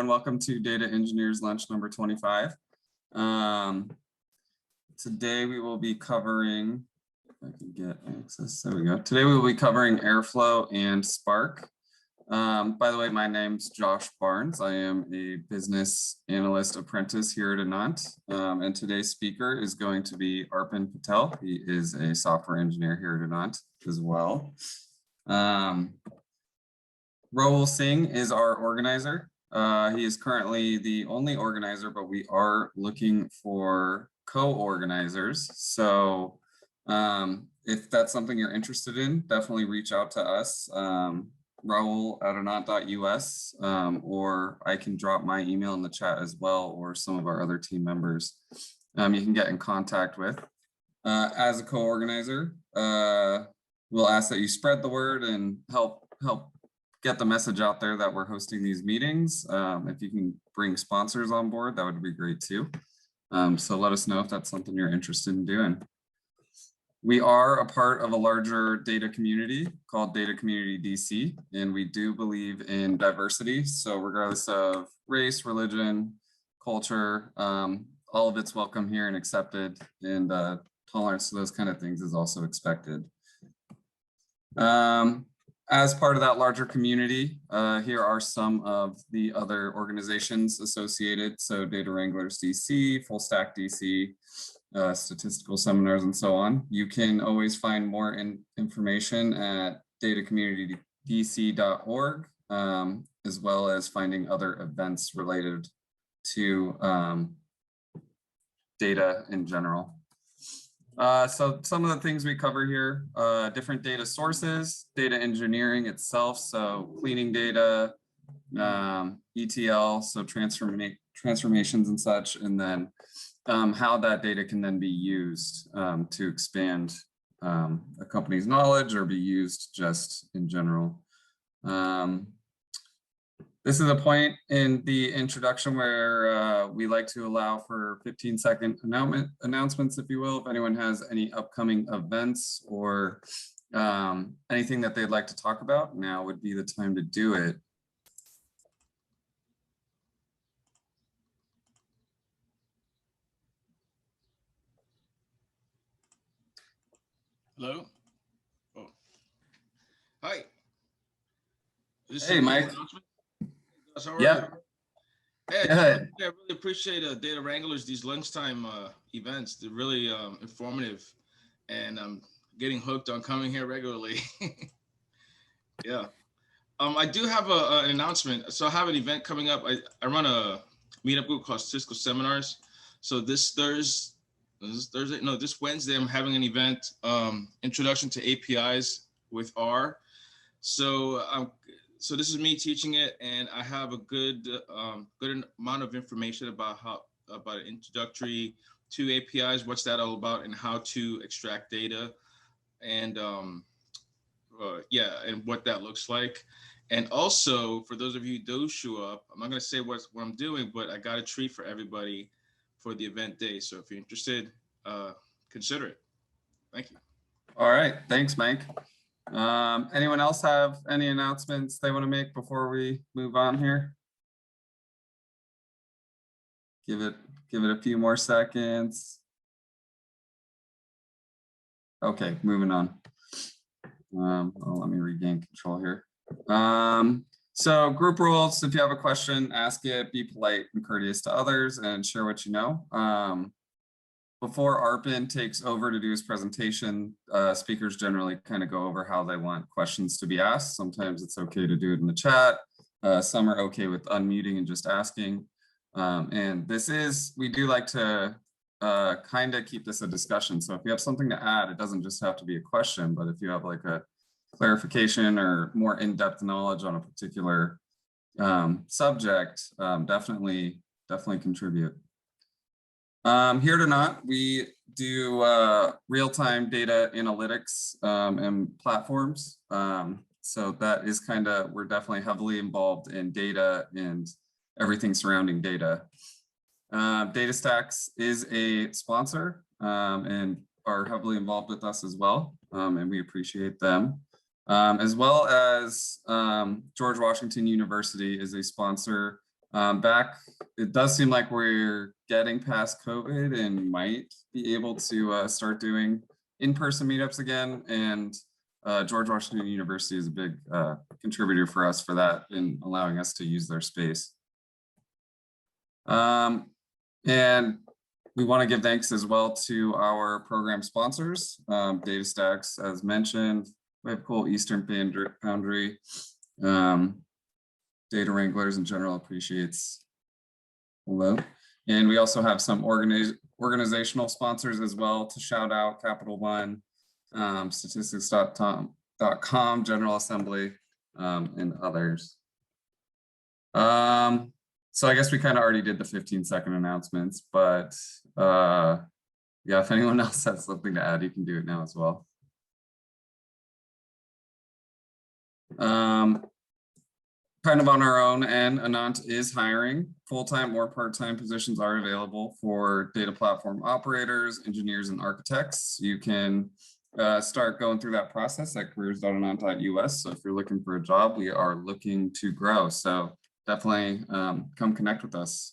everyone. Welcome to Data Engineers Lunch number 25. Today we will be covering, if I can get access, there we go. Today we will be covering Airflow and Spark. By the way, my name's Josh Barnes. I am a business analyst apprentice here at Anant. And today's speaker is going to be Arpan Patel. He is a software engineer here at Anant as well. Rahul Singh is our organizer. He is currently the only organizer, but we are looking for co-organizers. So if that's something you're interested in, definitely reach out to us, Rahul at anant.us, or I can drop my email in the chat as well, or some of our other team members you can get in contact with. As a co-organizer, we'll ask that you spread the word and help get the message out there that we're hosting these meetings. If you can bring sponsors on board, that would be great too. So let us know if that's something you're interested in doing. We are a part of a larger data community called Data Community DC, and we do believe in diversity. So regardless of race, religion, culture, all of it's welcome here and accepted, and tolerance to those kind of things is also expected. As part of that larger community, here are some of the other organizations associated. So Data Wranglers DC, Full Stack DC, statistical seminars, and so on. You can always find more information at datacommunitydc.org, as well as finding other events related to data in general. So some of the things we cover here, different data sources, data engineering itself, so cleaning data, ETL, so transformations and such, and then how that data can then be used to expand a company's knowledge or be used just in general. This is a point in the introduction where we like to allow for 15-second announcements, if you will. If anyone has any upcoming events or anything that they'd like to talk about, now would be the time to do it. Hello. Oh. Hi. Hey, Mike. Yeah. Hey, I really appreciate Data Wranglers, these lunchtime events. They're really informative, and I'm getting hooked on coming here regularly. Yeah. I do have an announcement. So I have an event coming up. I run a meetup group called Statistical Seminars. So this Wednesday, I'm having an event, Introduction to APIs with R. So this is me teaching it, and I have a good amount of information about an introductory to APIs, what's that all about, and how to extract data, and and what that looks like. And also, for those of you who do show up, I'm not going to say what I'm doing, but I got a treat for everybody for the event day. So if you're interested, consider it. Thank you. All right, thanks, Mike. Anyone else have any announcements they want to make before we move on here? Give it a few more seconds. Okay, moving on. Let me regain control here. So group rules, if you have a question, ask it, be polite and courteous to others, and share what you know. Before Arpan takes over to do his presentation, speakers generally kind of go over how they want questions to be asked. Sometimes it's okay to do it in the chat. Some are okay with unmuting and just asking. And we do like to kind of keep this a discussion. So if you have something to add, it doesn't just have to be a question, but if you have like a clarification or more in-depth knowledge on a particular subject, definitely contribute. Here at Anant, we do real-time data analytics and platforms. So that is we're definitely heavily involved in data and everything surrounding data. DataStax is a sponsor and are heavily involved with us as well, and we appreciate them. As well as George Washington University is a sponsor It does seem like we're getting past COVID and might be able to start doing in-person meetups again. And George Washington University is a big contributor for us for that in allowing us to use their space. And we want to give thanks as well to our program sponsors, Data Stacks, as mentioned. We have cool Eastern Foundry, Data Wranglers in general appreciates. Hello. And we also have some organizational sponsors as well to shout out: Capital One, statistics.com, General Assembly, and others. So I guess we kind of already did the 15-second announcements, but yeah, if anyone else has something to add, you can do it now as well. Kind of on our own end, Anant is hiring. Full-time or part-time positions are available for data platform operators, engineers, and architects. You can start going through that process at careers.anant.us. So if you're looking for a job, we are looking to grow. So definitely come connect with us.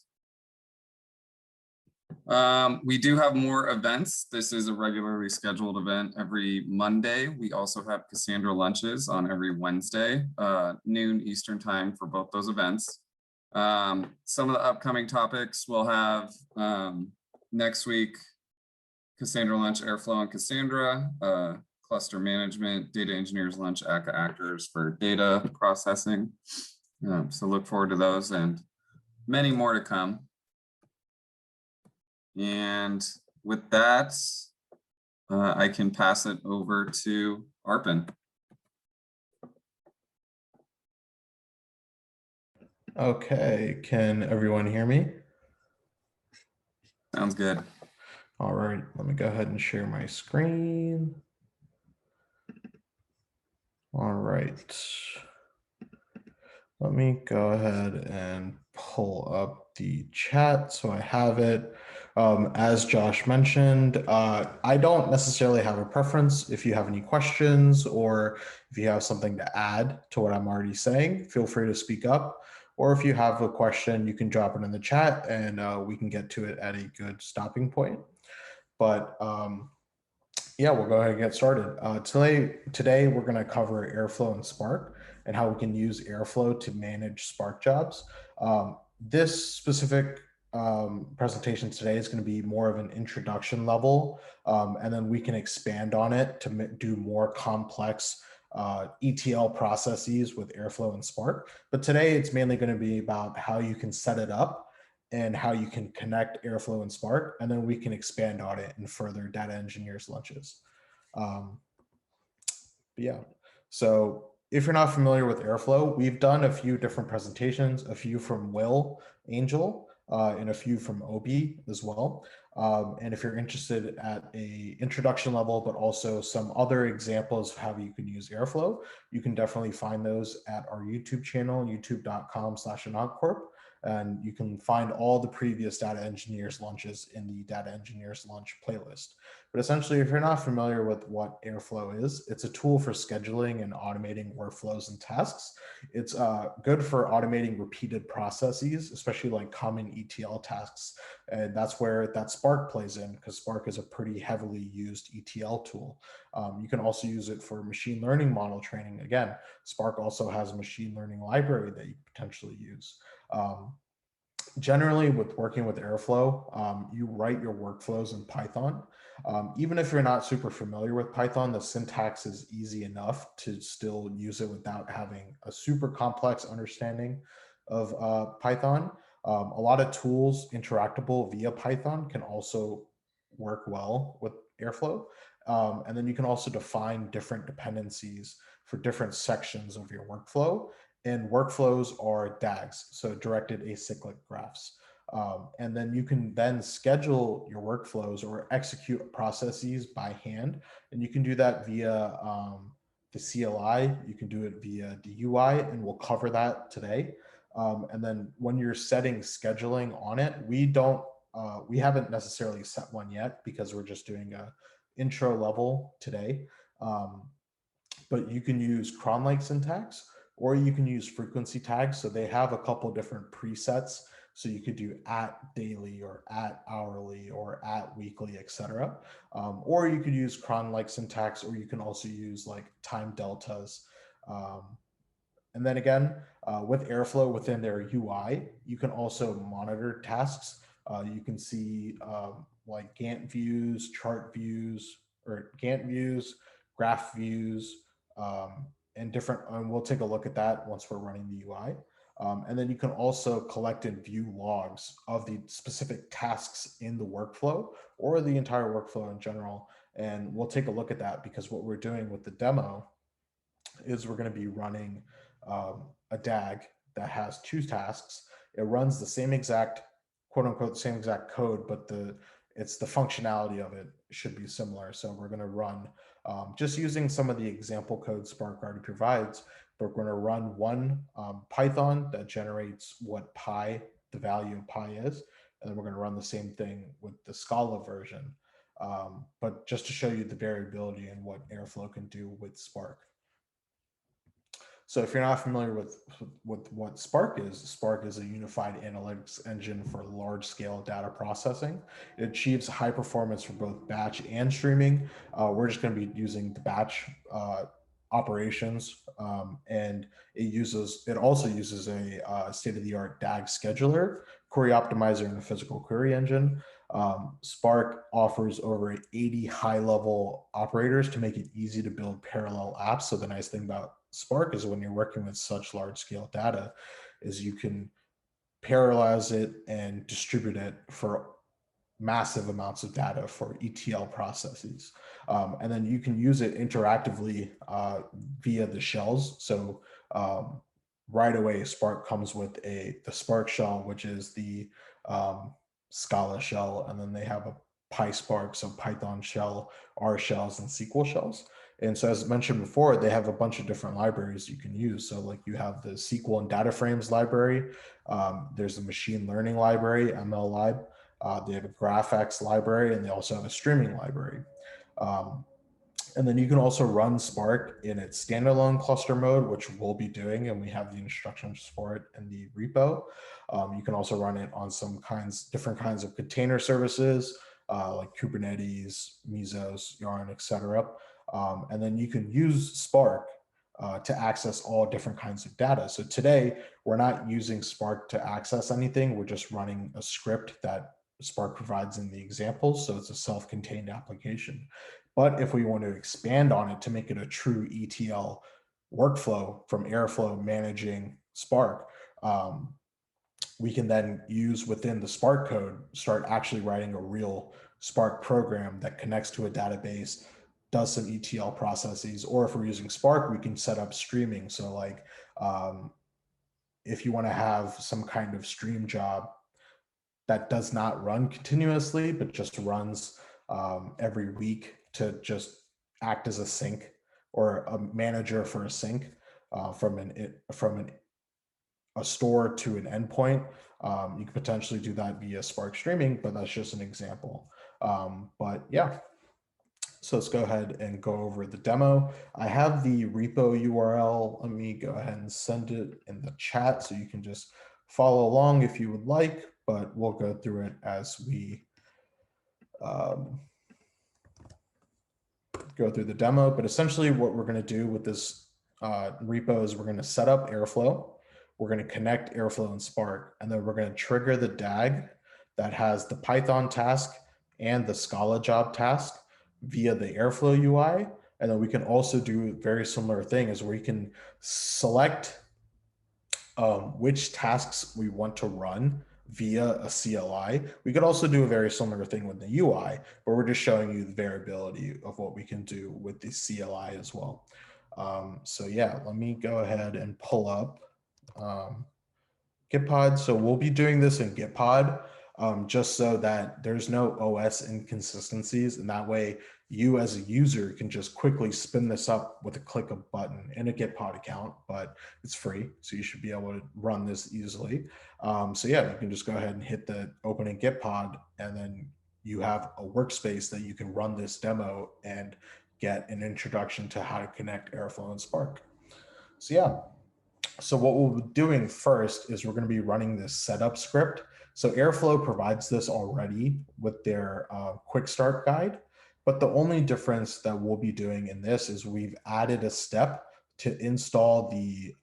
We do have more events. This is a regularly scheduled event every Monday. We also have Cassandra lunches on every Wednesday, noon Eastern time for both those events. Some of the upcoming topics we'll have next week: Cassandra lunch, Airflow and Cassandra, cluster management, data engineers lunch, ACA actors for data processing. So look forward to those and many more to come. And with that, I can pass it over to Arpan. Okay, can everyone hear me? Sounds good. All right, let me go ahead and share my screen. All right. Let me go ahead and pull up the chat so I have it. As Josh mentioned, I don't necessarily have a preference. If you have any questions or if you have something to add to what I'm already saying, feel free to speak up. Or if you have a question, you can drop it in the chat and we can get to it at a good stopping point. But yeah, we'll go ahead and get started. Today we're going to cover Airflow and Spark and how we can use Airflow to manage Spark jobs. This specific presentation today is going to be more of an introduction level, and then we can expand on it to do more complex ETL processes with Airflow and Spark. But today it's mainly going to be about how you can set it up and how you can connect Airflow and Spark, and then we can expand on it in further data engineers lunches. Yeah, so if you're not familiar with Airflow, we've done a few different presentations, a few from Will Angel, and a few from Obi as well. And if you're interested at a introduction level, but also some other examples of how you can use Airflow, you can definitely find those at our YouTube channel, youtube.com/AnantCorp. And you can find all the previous data engineers lunches in the data engineers lunch playlist. But essentially, if you're not familiar with what Airflow is, it's a tool for scheduling and automating workflows and tasks. It's good for automating repeated processes, especially like common ETL tasks. And that's where that Spark plays in, because Spark is a pretty heavily used ETL tool. You can also use it for machine learning model training. Again, Spark also has a machine learning library that you potentially use. Generally, with working with Airflow, you write your workflows in Python. Even if you're not super familiar with Python, the syntax is easy enough to still use it without having a super complex understanding of Python. A lot of tools interactable via Python can also work well with Airflow. And then you can also define different dependencies for different sections of your workflow. And workflows are DAGs, so directed acyclic graphs. And then you can then schedule your workflows or execute processes by hand. And you can do that via the CLI. You can do it via the UI, and we'll cover that today. And then when you're setting scheduling on it, we haven't necessarily set one yet because we're just doing a intro level today. But you can use cron-like syntax, or you can use frequency tags. So they have a couple different presets. So you could do at daily or at hourly or at weekly, etc. Or you could use cron-like syntax, or you can also use like time deltas. And then again, with Airflow within their UI, you can also monitor tasks. You can see like Gantt views, chart views, or Gantt views, graph views, and different. And we'll take a look at that once we're running the UI. And then you can also collect and view logs of the specific tasks in the workflow or the entire workflow in general. And we'll take a look at that, because what we're doing with the demo is we're going to be running a DAG that has 2 tasks. It runs the same exact, quote unquote, same exact code, but it's the functionality of it should be similar. So we're going to run just using some of the example code Spark already provides, but we're going to run one Python that generates what pi, the value of pi is. And then we're going to run the same thing with the Scala version. But just to show you the variability and what Airflow can do with Spark. So if you're not familiar with what Spark is a unified analytics engine for large-scale data processing. It achieves high performance for both batch and streaming. We're just going to be using the batch operations, and it also uses a state-of-the-art DAG scheduler, query optimizer, and a physical query engine. Spark offers over 80 high-level operators to make it easy to build parallel apps. So the nice thing about Spark is when you're working with such large-scale data is you can parallelize it and distribute it for massive amounts of data for ETL processes. And then you can use it interactively via the shells. So right away, Spark comes with the Spark shell, which is the Scala shell, and then they have a PySpark, so Python shell, R shells, and SQL shells. And so as mentioned before, they have a bunch of different libraries you can use. So like you have the SQL and data frames library. There's a machine learning library, MLlib. They have a GraphX library, and they also have a streaming library. And then you can also run Spark in its standalone cluster mode, which we'll be doing, and we have the instructions for it in the repo. You can also run it on different kinds of container services, like Kubernetes, Mesos, Yarn, etc. And then you can use Spark to access all different kinds of data. So today, we're not using Spark to access anything. We're just running a script that Spark provides in the examples. So it's a self-contained application. But if we want to expand on it to make it a true ETL workflow from Airflow managing Spark, we can then use within the Spark code, start actually writing a real Spark program that connects to a database, does some ETL processes, or if we're using Spark, we can set up streaming. So like if you want to have some kind of stream job that does not run continuously, but just runs every week to just act as a sync or a manager for a sync from a store to an endpoint. You could potentially do that via Spark streaming, but that's just an example. But yeah, so let's go ahead and go over the demo. I have the repo URL. Let me go ahead and send it in the chat so you can just follow along if you would like, but we'll go through it as we go through the demo. But essentially what we're going to do with this repo is we're going to set up Airflow. We're going to connect Airflow and Spark, and then we're going to trigger the DAG that has the Python task and the Scala job task via the Airflow UI. And then we can also do a very similar thing is where you can select which tasks we want to run via a CLI. We could also do a very similar thing with the UI, but we're just showing you the variability of what we can do with the CLI as well. So yeah, let me go ahead and pull up Gitpod. So we'll be doing this in Gitpod just so that there's no OS inconsistencies. And that way you as a user can just quickly spin this up with a click of a button in a Gitpod account, but it's free. So you should be able to run this easily. So yeah, you can just go ahead and hit the open in Gitpod, and then you have a workspace that you can run this demo and get an introduction to how to connect Airflow and Spark. So yeah. So what we'll be doing first is we're going to be running this setup script. So Airflow provides this already with their quick start guide, but the only difference that we'll be doing in this is we've added a step to install the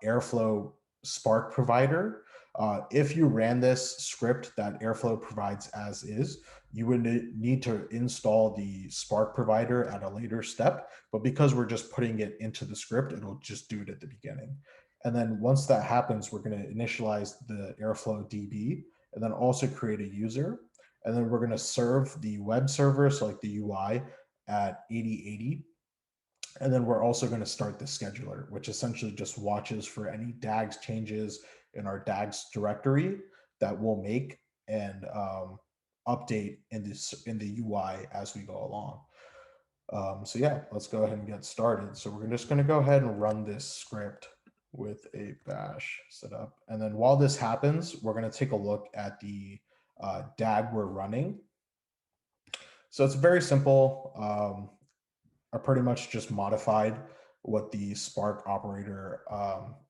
Airflow Spark provider. If you ran this script that Airflow provides as is, you would need to install the Spark provider at a later step, but because we're just putting it into the script, it'll just do it at the beginning. And then once that happens, we're going to initialize the Airflow DB and then also create a user. And then we're going to serve the web server, so like the UI, at 8080. And then we're also going to start the scheduler, which essentially just watches for any DAGs changes in our DAGs directory that we'll make and update in the UI as we go along. So yeah, let's go ahead and get started. So we're just going to go ahead and run this script with a bash setup. And then while this happens, we're going to take a look at the DAG we're running. So it's very simple. I pretty much just modified what the Spark operator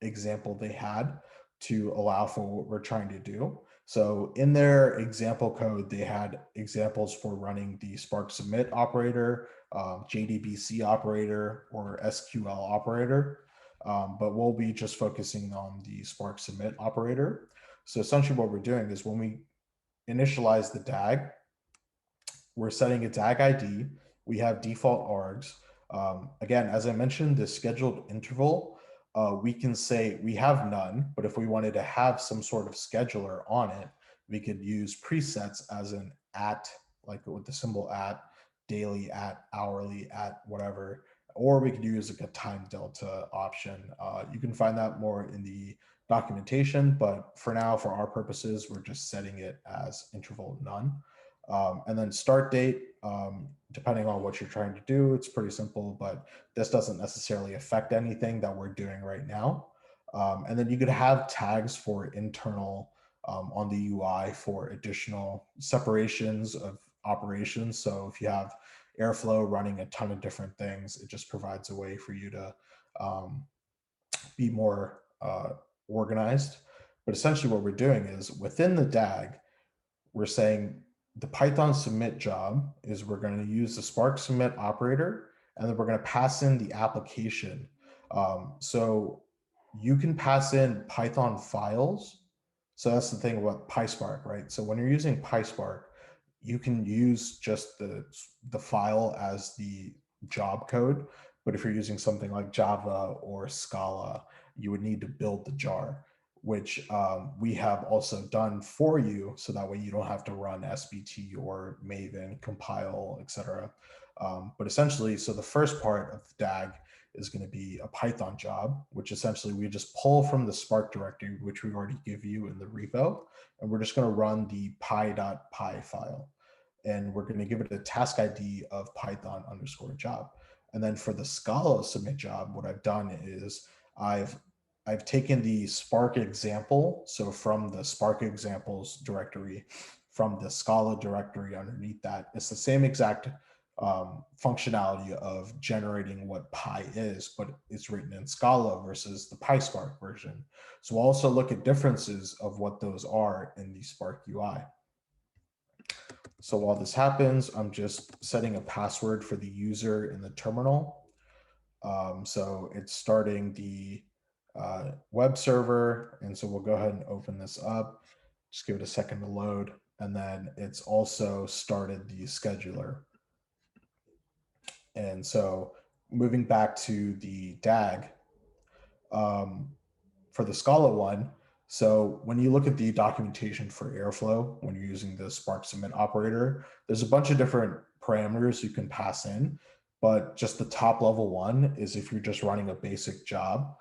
example they had to allow for what we're trying to do. So in their example code, they had examples for running the Spark submit operator, JDBC operator, or SQL operator. But we'll be just focusing on the Spark submit operator. So essentially what we're doing is when we initialize the DAG, we're setting a DAG ID. We have default args. Again, as I mentioned, the scheduled interval, we can say we have none, but if we wanted to have some sort of scheduler on it, we could use presets as an at, like with the symbol at, daily at, hourly at, whatever, or we could use like a time delta option. You can find that more in the documentation, but for now, for our purposes, we're just setting it as interval none. And then start date, depending on what you're trying to do, it's pretty simple, but this doesn't necessarily affect anything that we're doing right now. And then you could have tags for internal on the UI for additional separations of operations. So if you have Airflow running a ton of different things, it just provides a way for you to be more organized. But essentially what we're doing is within the DAG, we're saying the Python submit job is we're going to use the Spark submit operator, and then we're going to pass in the application. So you can pass in Python files. So that's the thing about PySpark, right? So when you're using PySpark, you can use just the file as the job code. But if you're using something like Java or Scala, you would need to build the jar, which we have also done for you. So that way you don't have to run SBT or Maven, compile, etc. But essentially, so the first part of the DAG is going to be a Python job, which essentially we just pull from the Spark directory, which we already give you in the repo. And we're just going to run the py.py file. And we're going to give it a task ID of Python_job. And then for the Scala submit job, what I've done is I've taken the Spark example. So from the Spark examples directory, from the Scala directory underneath that, it's the same exact functionality of generating what Pi is, but it's written in Scala versus the PySpark version. So we'll also look at differences of what those are in the Spark UI. So while this happens, I'm just setting a password for the user in the terminal. So it's starting the web server. And so we'll go ahead and open this up. Just give it a second to load. And then it's also started the scheduler. And so moving back to the DAG, for the Scala one, so when you look at the documentation for Airflow, when you're using the Spark submit operator, there's a bunch of different parameters you can pass in, but just the top level one is if you're just running a basic job,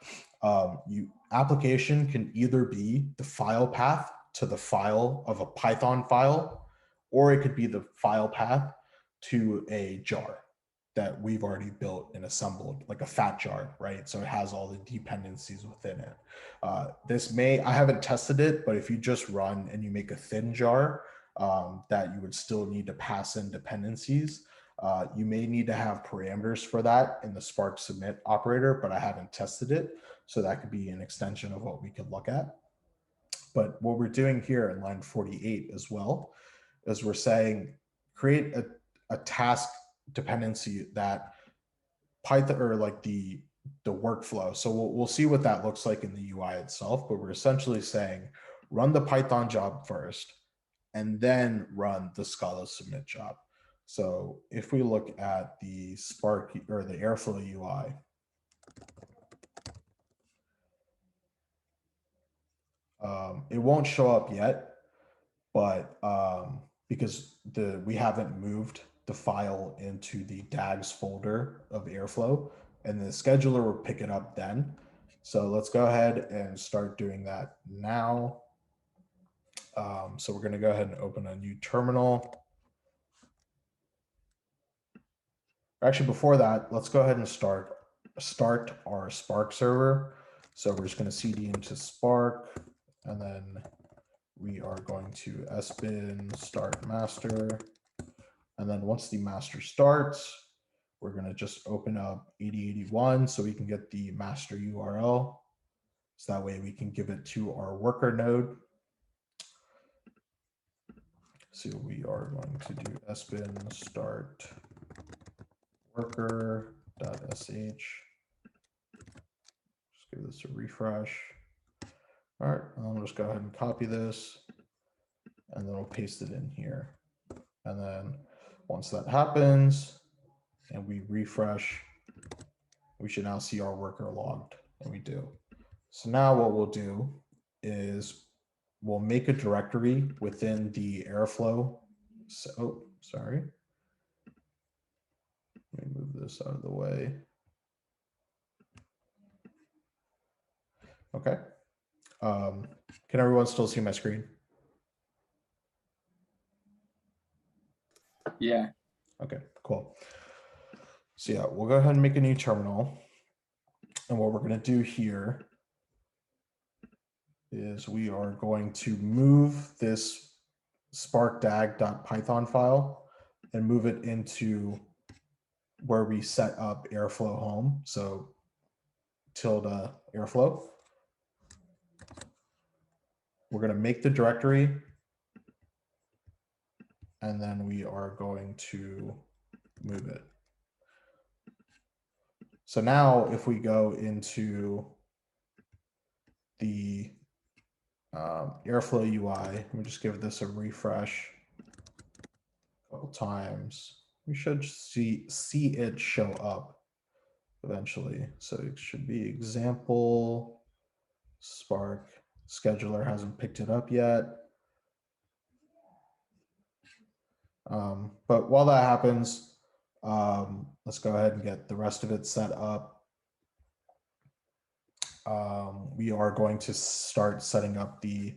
application can either be the file path to the file of a Python file, or it could be the file path to a jar that we've already built and assembled, like a fat jar, right? So it has all the dependencies within it. I haven't tested it, but if you just run and you make a thin jar, that you would still need to pass in dependencies. You may need to have parameters for that in the Spark submit operator, but I haven't tested it. So that could be an extension of what we could look at. But what we're doing here in line 48 as well is we're saying create a task dependency that Python, or like the workflow. So we'll see what that looks like in the UI itself, but we're essentially saying run the Python job first and then run the Scala submit job. So if we look at the Spark or the Airflow UI, it won't show up yet, but because we haven't moved the file into the DAGs folder of Airflow, and the scheduler will pick it up then. So let's go ahead and start doing that now. So we're going to go ahead and open a new terminal. Actually, before that, let's go ahead and start our Spark server. So we're just going to cd into Spark, and then we are going to sbin start master. And then once the master starts, we're going to just open up 8081 so we can get the master URL. So that way we can give it to our worker node. So we are going to do sbin start worker.sh. Just give this a refresh. All right, I'll just go ahead and copy this, and then we'll paste it in here. And then once that happens and we refresh, we should now see our worker logged, and we do. So now what we'll do is we'll make a directory within the Airflow. So, oh, sorry. Let me move this out of the way. Okay. Can everyone still see my screen? Yeah. Okay, cool. So yeah, we'll go ahead and make a new terminal. And what we're going to do here is we are going to move this Spark DAG.python file and move it into where we set up Airflow home. So tilde Airflow. We're going to make the directory, and then we are going to move it. So now if we go into the Airflow UI, let me just give this a refresh a couple times. We should see it show up eventually. So it should be example Spark. Scheduler hasn't picked it up yet. But while that happens, let's go ahead and get the rest of it set up. We are going to start setting up the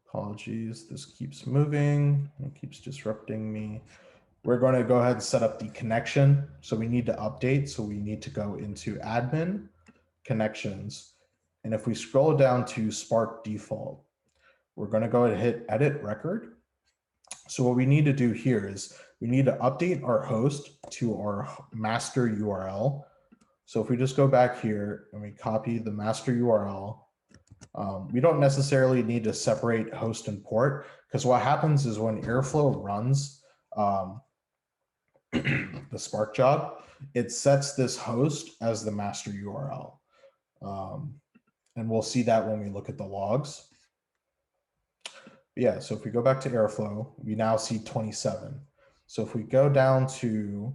apologies, this keeps moving, it keeps disrupting me. We're going to go ahead and set up the connection. So we need to update. So we need to go into admin, connections. And if we scroll down to Spark default, we're going to go ahead and hit edit record. So what we need to do here is we need to update our host to our master URL. So if we just go back here and we copy the master URL, we don't necessarily need to separate host and port, because what happens is when Airflow runs the Spark job, it sets this host as the master URL. And we'll see that when we look at the logs. Yeah, so if we go back to Airflow, we now see 27. So if we go down to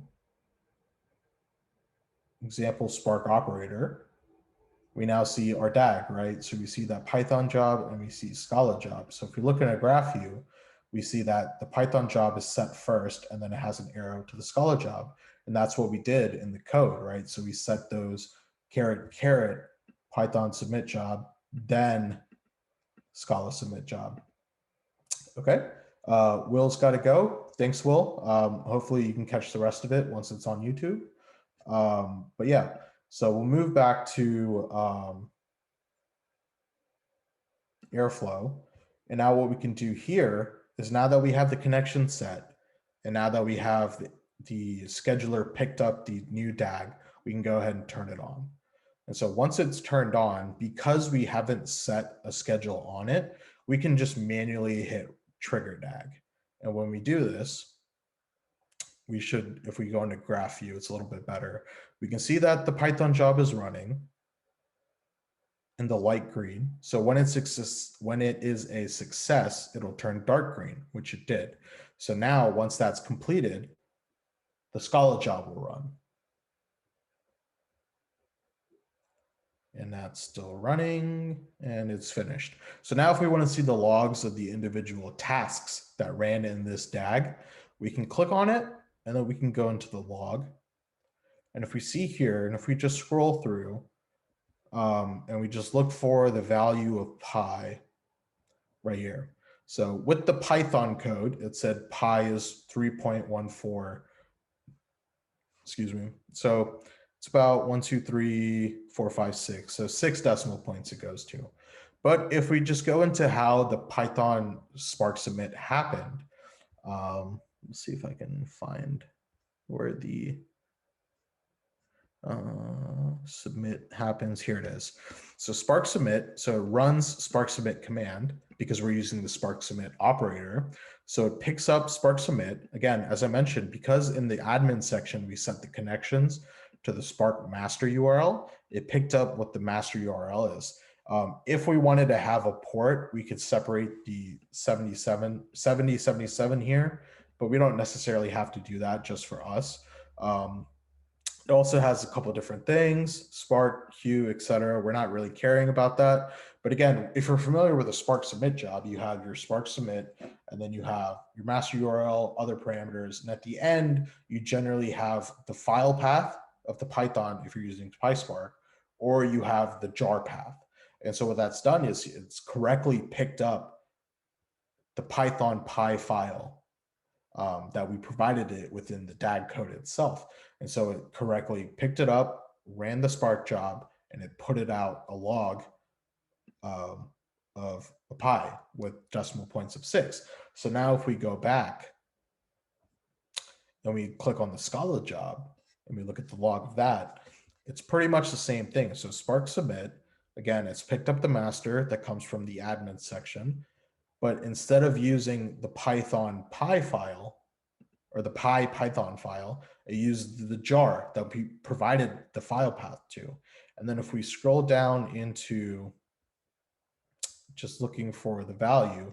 example Spark operator, we now see our DAG, right? So we see that Python job and we see Scala job. So if we look at a graph view, we see that the Python job is set first, and then it has an arrow to the Scala job. And that's what we did in the code, right? So we set those caret Python submit job, then Scala submit job. Okay, Will's got to go. Thanks, Will. Hopefully you can catch the rest of it once it's on YouTube. But yeah, so we'll move back to Airflow. And now what we can do here is, now that we have the connection set, and now that we have the scheduler picked up the new DAG, we can go ahead and turn it on. And so once it's turned on, because we haven't set a schedule on it, we can just manually hit trigger DAG. And when we do this, we should, if we go into graph view, it's a little bit better. We can see that the Python job is running in the light green. So when it is a success, it'll turn dark green, which it did. So now once that's completed, the Scala job will run. And that's still running, and it's finished. So now if we want to see the logs of the individual tasks that ran in this DAG, we can click on it, and then we can go into the log. And if we see here, and if we just scroll through, and we just look for the value of pi right here. So with the Python code, it said pi is 3.14. Excuse me. So it's about 1, 2, 3, 4, 5, 6. So 6 decimal points it goes to. But if we just go into how the Python Spark submit happened, let's see if I can find where the submit happens. Here it is. So Spark submit, so it runs Spark submit command because we're using the Spark submit operator. So it picks up Spark submit. Again, as I mentioned, because in the admin section, we set the connections to the Spark master URL, it picked up what the master URL is. If we wanted to have a port, we could separate the 7077 here, but we don't necessarily have to do that just for us. It also has a couple different things, Spark, Q, etc. We're not really caring about that. But again, if you're familiar with a Spark submit job, you have your Spark submit, and then you have your master URL, other parameters. And at the end, you generally have the file path of the Python if you're using PySpark, or you have the jar path. And so what that's done is it's correctly picked up the Python py file that we provided it within the DAG code itself. And so it correctly picked it up, ran the Spark job, and it put it out a log of a pi with decimal points of 6. So now if we go back and we click on the Scala job and we look at the log of that, it's pretty much the same thing. So Spark submit, again, it's picked up the master that comes from the admin section, but instead of using the Python py file or the Python file, it used the jar that we provided the file path to. And then if we scroll down into just looking for the value,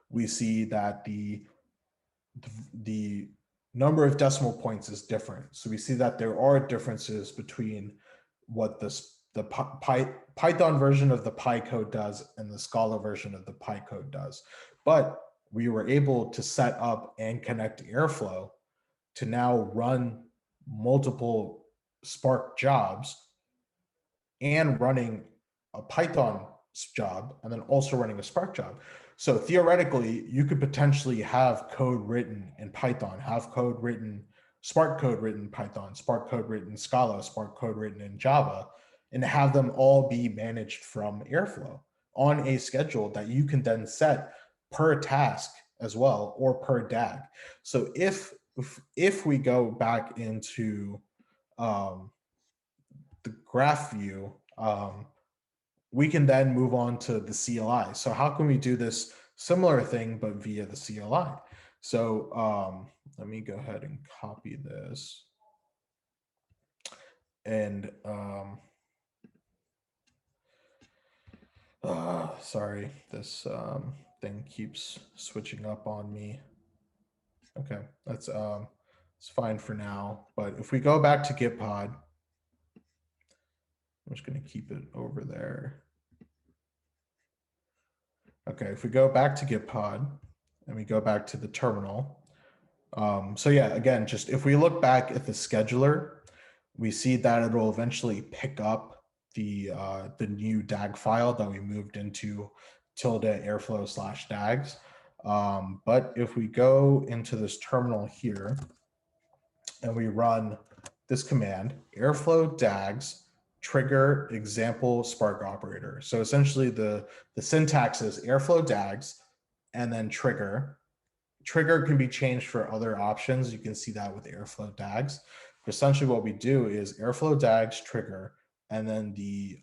we see that the number of decimal points is different. So we see that there are differences between what the Python version of the Py code does and the Scala version of the Py code does. But we were able to set up and connect Airflow to now run multiple Spark jobs and running a Python job and then also running a Spark job. So theoretically, you could potentially have code written in Python, have code written, Spark code written in Python, Spark code written in Scala, Spark code written in Java, and have them all be managed from Airflow on a schedule that you can then set per task as well, or per DAG. So if we go back into the graph view, we can then move on to the CLI. So how can we do this similar thing, but via the CLI? So let me go ahead and copy this. And sorry, this thing keeps switching up on me. Okay, that's it's fine for now. But if we go back to Gitpod, I'm just going to keep it over there. Okay, if we go back to Gitpod and we go back to the terminal. So yeah, again, just if we look back at the scheduler, we see that it will eventually pick up the new DAG file that we moved into ~airflow/DAGs. But if we go into this terminal here and we run this command, airflow DAGs trigger example Spark operator. So essentially the syntax is airflow DAGs and then trigger. Trigger can be changed for other options. You can see that with Airflow DAGs. But essentially what we do is Airflow DAGs trigger, and then the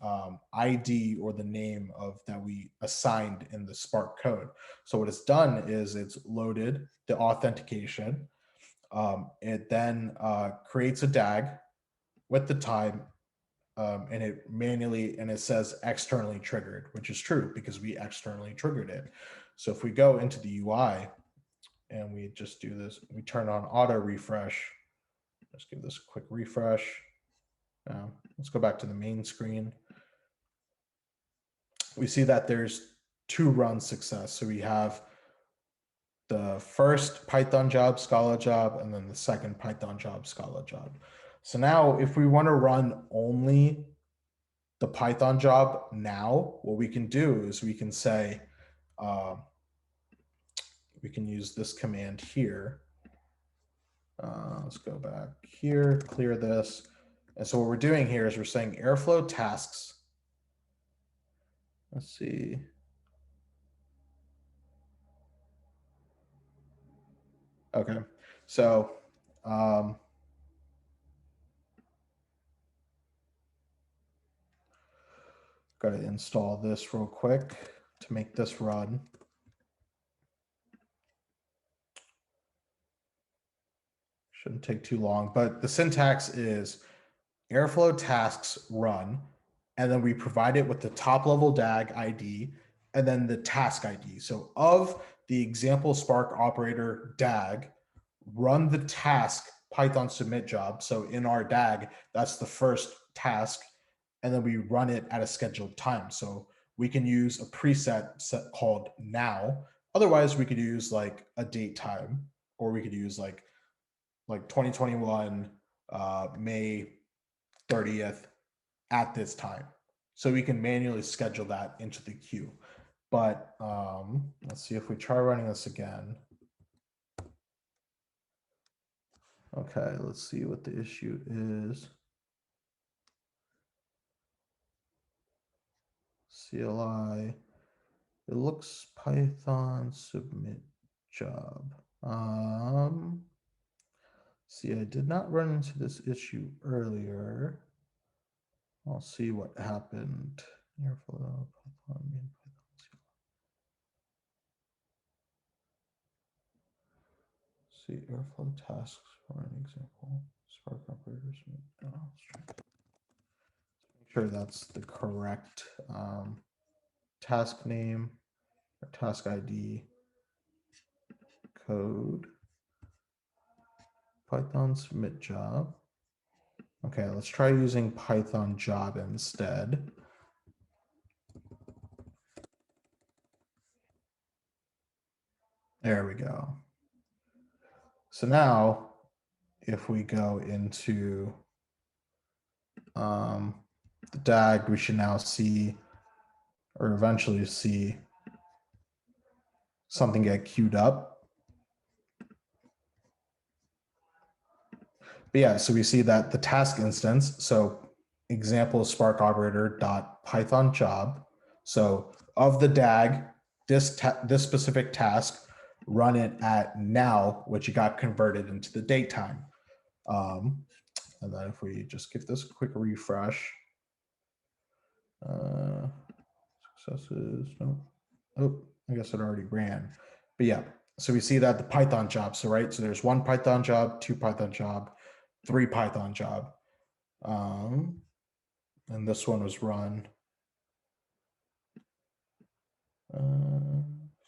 ID or the name of that we assigned in the Spark code. So what it's done is it's loaded the authentication. It then creates a DAG with the time, and it manually, and it says externally triggered, which is true because we externally triggered it. So if we go into the UI and we just do this, we turn on auto refresh. Let's give this a quick refresh. Let's go back to the main screen. We see that there's 2 run success. So we have the first Python job, Scala job, and then the second Python job, Scala job. So now if we want to run only the Python job now, what we can do is we can say, we can use this command here. Let's go back here, clear this. And so what we're doing here is we're saying Airflow tasks. Let's see. Okay, so got to install this real quick to make this run. Shouldn't take too long, but the syntax is Airflow tasks run, and then we provide it with the top level DAG ID and then the task ID. So of the example Spark operator DAG, run the task Python submit job. So in our DAG, that's the first task, and then we run it at a scheduled time. So we can use a preset set called now. Otherwise, we could use like a date time, or we could use like 2021 May 30th at this time. So we can manually schedule that into the queue. But let's see if we try running this again. Okay, let's see what the issue is. CLI, it looks Python submit job. See, I did not run into this issue earlier. I'll see what happened. Airflow, Python, main Python. See, Airflow tasks for an example. Spark operators. Let's make sure that's the correct task name or task ID code. Python submit job. Okay, let's try using Python job instead. There we go. So now if we go into the DAG, we should now see, or eventually see, something get queued up. But yeah, so we see that the task instance, so example Spark operator dot Python job. So of the DAG, this specific task, run it at now, which got converted into the date time. And then if we just give this a quick refresh, successes, no, oh, I guess it already ran. But yeah, so we see that the Python job, so right, so there's 1 Python job, 2 Python job, 3 Python job. And this one was run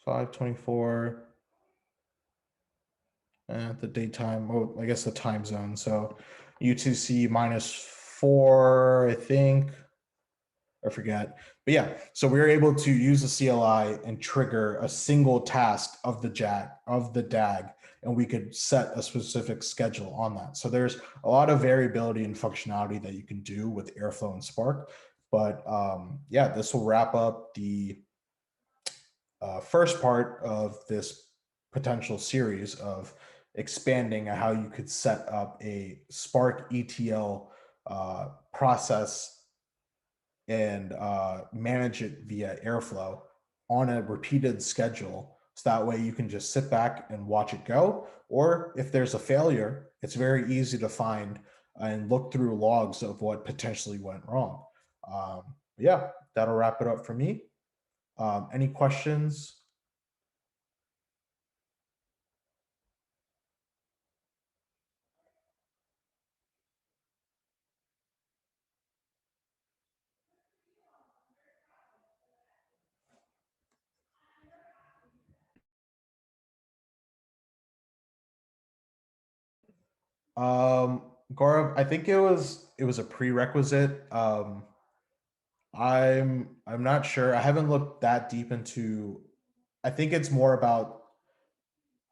5:24 at the daytime. Oh, I guess the time zone. So UTC -4, I think. I forget. But yeah, so we were able to use the CLI and trigger a single task of the DAG, and we could set a specific schedule on that. So there's a lot of variability and functionality that you can do with Airflow and Spark. But yeah, this will wrap up the first part of this potential series of expanding how you could set up a Spark ETL process and manage it via Airflow on a repeated schedule, So that way you can just sit back and watch it go. Or if there's a failure, it's very easy to find and look through logs of what potentially went wrong. Yeah, that'll wrap it up for me. Any questions? Gaurav, I think it was a prerequisite. I'm not sure. I haven't looked that deep into. I think it's more about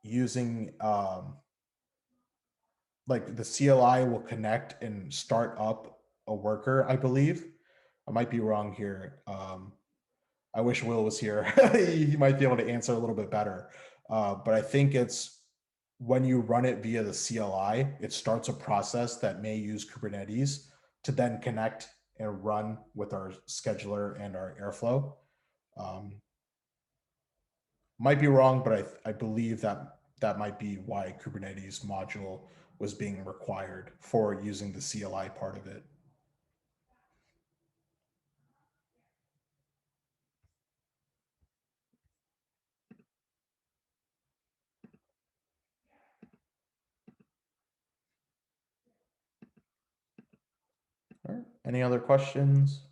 using like the CLI will connect and start up a worker, I believe. I might be wrong here. I wish Will was here. He might be able to answer a little bit better. But I think it's when you run it via the CLI, it starts a process that may use Kubernetes to then connect and run with our scheduler and our Airflow. Might be wrong, but I believe that that might be why Kubernetes module was being required for using the CLI part of it. All right. Any other questions?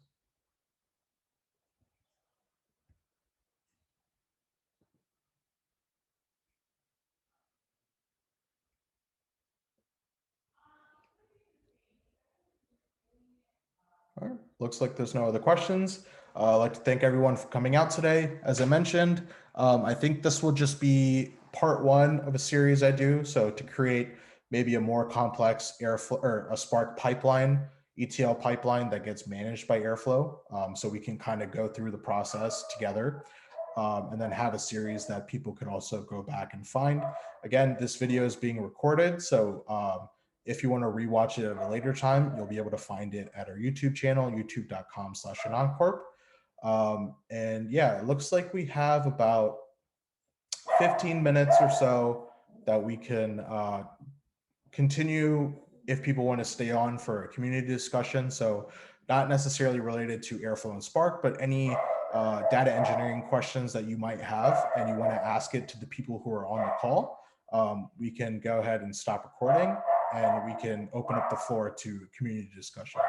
All right. Looks like there's no other questions. I'd like to thank everyone for coming out today. As I mentioned, I think this will just be part one of a series I do. So to create maybe a more complex Airflow or a Spark pipeline, ETL pipeline that gets managed by Airflow. So we can kind of go through the process together and then have a series that people could also go back and find. Again, this video is being recorded. So if you want to rewatch it at a later time, you'll be able to find it at our YouTube channel, youtube.com/AnantCorp. And yeah, it looks like we have about 15 minutes or so that we can continue if people want to stay on for a community discussion. So not necessarily related to Airflow and Spark, but any data engineering questions that you might have and you want to ask it to the people who are on the call, we can go ahead and stop recording and we can open up the floor to community discussion.